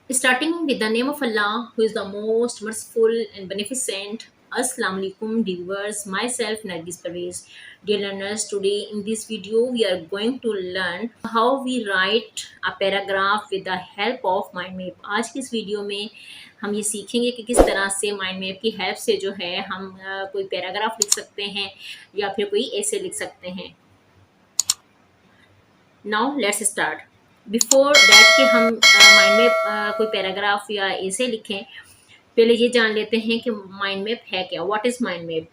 Starting with the name of Allah, who is the most merciful and beneficent. Assalamu alaikum, viewers. Myself, Nargis Parvez. Dear learners, today in this video, we are going to learn how we write a paragraph with the help of mind map. आज की इस video में हम ये सीखेंगे कि किस तरह से माइंड मैप की हेल्प से जो है हम कोई पैराग्राफ लिख सकते हैं या फिर कोई ऐसे लिख सकते हैं। Now let's start. Before that कि हम माइंड में कोई पैराग्राफ या ऐसे लिखें, पहले ये जान लेते हैं कि माइंड मैप है क्या। What is mind map?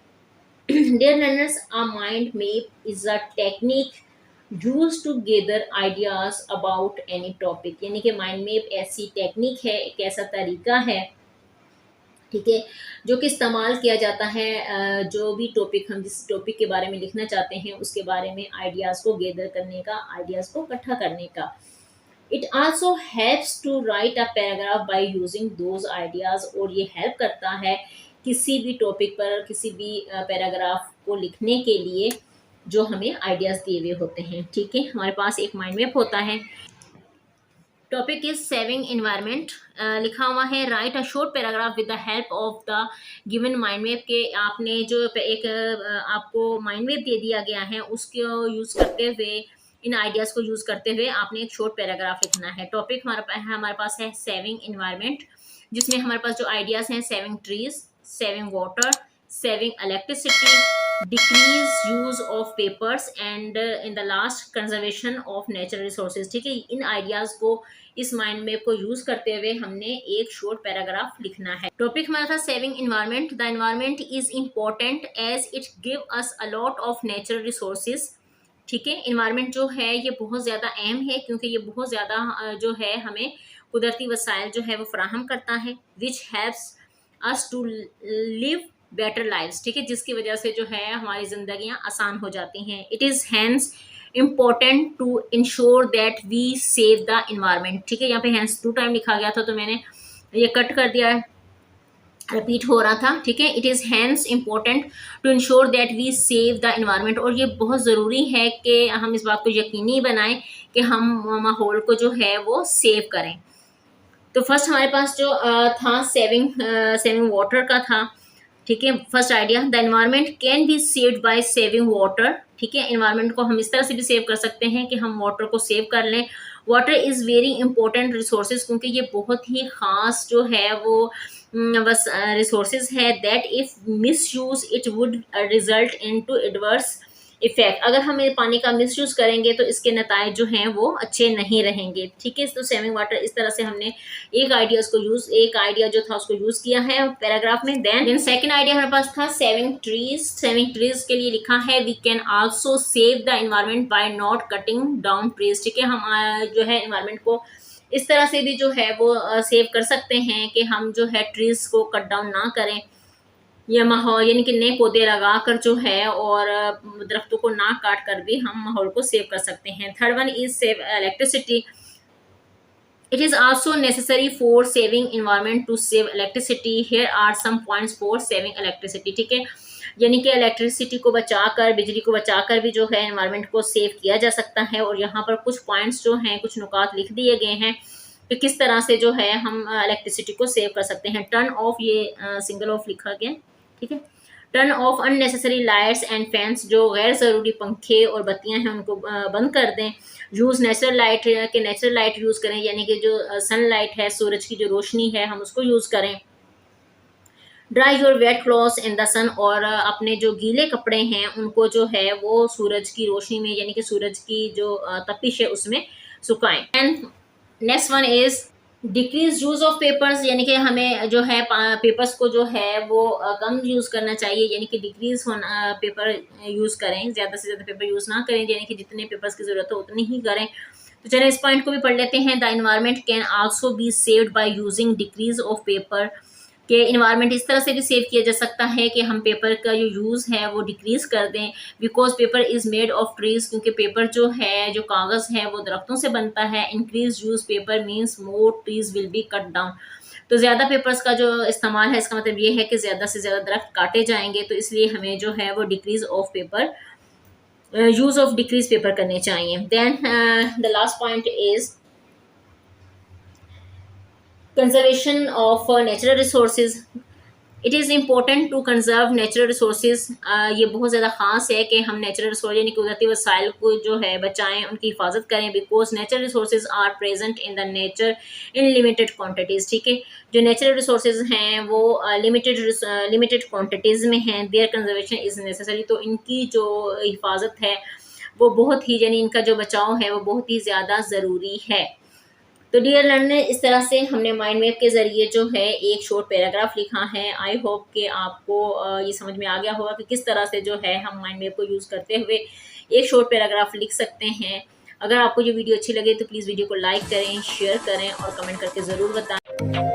Dear learners, a mind map is a technique use to gather ideas about any topic. यानी कि माइंड मैप ऐसी टेक्निक है, एक ऐसा तरीका है, ठीक है, जो कि इस्तेमाल किया जाता है जो भी टॉपिक हम जिस टॉपिक के बारे में लिखना चाहते हैं उसके बारे में आइडियाज़ को गेदर करने का, आइडियाज़ को इकट्ठा करने का। It also helps to write a paragraph by using those ideas. और ये हेल्प करता है किसी भी टॉपिक पर किसी भी पैराग्राफ को लिखने के लिए जो हमें आइडियाज़ दिए हुए होते हैं। ठीक है, हमारे पास एक माइंड मैप होता है। Topic is saving environment. लिखा हुआ है right a short paragraph with the help of the given mind map. के आपने जो एक आपको माइंड मैप दे दिया गया है उसको यूज़ करते हुए, इन आइडियाज़ को यूज़ करते हुए आपने एक शॉर्ट पैराग्राफ लिखना है। टॉपिक हमारे पास है सेविंग इन्वायरमेंट, जिसमें हमारे पास जो आइडियाज़ हैं saving trees, saving water, saving electricity, decrease use of papers and in the last conservation of natural resources. ठीक है, इन आइडियाज़ को, इस माइंड मैप को यूज करते हुए हमने एक शॉर्ट पैराग्राफ लिखना है। टॉपिक हमारा था saving environment. The environment is important as it give us a lot of natural resources. ठीक है, इन्वायरमेंट जो है ये बहुत ज़्यादा अहम है क्योंकि ये बहुत ज़्यादा जो है हमें कुदरती वसाइल जो है वो फराहम करता है, which helps us to live better lives. ठीक है, जिसकी वजह से जो है हमारी जिंदगियां आसान हो जाती हैं। It is hence important to ensure that we save the environment. ठीक है, यहाँ पे हैंस 2 टाइम लिखा गया था तो मैंने ये कट कर दिया है, रिपीट हो रहा था। ठीक है, it is hence important to ensure that we save the environment. और ये बहुत ज़रूरी है कि हम इस बात को यकीनी बनाएं कि हम माहौल को जो है वो सेव करें। तो फर्स्ट हमारे पास जो था सेविंग वाटर का था। ठीक है, first idea, the environment can be saved by saving water. ठीक है, एनवायरनमेंट को हम इस तरह से भी सेव कर सकते हैं कि हम वाटर को सेव कर लें। Water is very important resources, क्योंकि ये बहुत ही ख़ास जो है वो बस रिसोर्सेज है, that if misuse it would result in to adverse effect. अगर हम पानी का मिस यूज़ करेंगे तो इसके नतायज जो हैं वो अच्छे नहीं रहेंगे। ठीक है, तो सेविंग वाटर इस तरह से हमने एक आइडिया जो था उसको यूज़ किया है पैराग्राफ में। देन सेकंड आइडिया हमारे पास था सेविंग ट्रीज। सेविंग ट्रीज के लिए लिखा है we can also save the environment by not cutting down trees. ठीक है, हम जो है एनवायरनमेंट को इस तरह से भी जो है वो सेव कर सकते हैं कि हम जो है ट्रीज को कट डाउन ना करें या माहौल यानी कि नए पौधे लगा कर जो है और दरख्तों को ना काट कर भी हम माहौल को सेव कर सकते हैं। Third one is save electricity. It is also necessary for saving environment to save electricity. Here are some points for saving electricity. ठीक है, यानी कि इलेक्ट्रिसिटी को बचाकर, बिजली को बचाकर भी जो है एनवायरनमेंट को सेव किया जा सकता है। और यहाँ पर कुछ पॉइंट्स जो हैं, कुछ नुकात लिख दिए गए हैं कि किस तरह से जो है हम इलेक्ट्रिसिटी को सेव कर सकते हैं। टर्न ऑफ, ये सिंगल ऑफ लिखा गया। ठीक है, turn off unnecessary lights and fans, जो गैर ज़रूरी पंखे और बत्तियां हैं उनको बंद कर दें। यूज़ नेचुरल लाइट, के नेचुरल लाइट यूज़ करें, यानी कि जो सनलाइट है, सूरज की जो रोशनी है हम उसको यूज़ करें। Dry your wet clothes in the sun, और अपने जो गीले कपड़े हैं उनको जो है वो सूरज की रोशनी में, यानी कि सूरज की जो तपिश है उसमें सुखाएं। And next one is decrease use of papers, यानी कि हमें जो है पेपर्स को जो है वो कम यूज़ करना चाहिए, यानी कि डिक्रीज होना पेपर यूज़ करें, ज़्यादा से ज़्यादा पेपर यूज़ ना करें, यानी कि जितने पेपर्स की ज़रूरत हो उतनी ही करें। तो चलिए इस पॉइंट को भी पढ़ लेते हैं। The environment can also be saved by using decrease of paper. कि इन्वायरमेंट इस तरह से भी सेव किया जा सकता है कि हम पेपर का जो यूज़ है वो डिक्रीज कर दें। Because paper is made of trees, क्योंकि पेपर जो है, जो कागज़ है वो दरख्तों से बनता है। Increase use paper means more trees will be cut down. तो ज़्यादा पेपर्स का जो इस्तेमाल है इसका मतलब ये है कि ज़्यादा से ज़्यादा दरख्त काटे जाएंगे, तो इसलिए हमें जो है वो decrease of paper, use of decrease paper करने चाहिए। Then the last point is conservation of natural resources, it is important to conserve natural resources. ये बहुत ज़्यादा ख़ास है कि हम नेचुरल रिसोर्स यानी कुदरती वसाइल को जो है बचाएं, उनकी हिफाजत करें, because natural resources are present in the nature in limited quantities. ठीक है, जो नेचुरल रिसोर्सेज हैं वो लिमिटेड क्वांटिटीज़ में हैं, देयर कंजर्वेशन इज़ नेसेसरी। तो इनकी जो हिफाजत है वो बहुत ही, यानी इनका जो बचाव है वो बहुत ही ज़्यादा ज़रूरी है। तो डियर लर्नर, इस तरह से हमने माइंड मैप के ज़रिए जो है एक शॉर्ट पैराग्राफ लिखा है। आई होप कि आपको ये समझ में आ गया होगा कि किस तरह से जो है हम माइंड मैप को यूज़ करते हुए एक शॉर्ट पैराग्राफ लिख सकते हैं। अगर आपको ये वीडियो अच्छी लगे तो प्लीज़ वीडियो को लाइक करें, शेयर करें और कमेंट करके ज़रूर बताएं।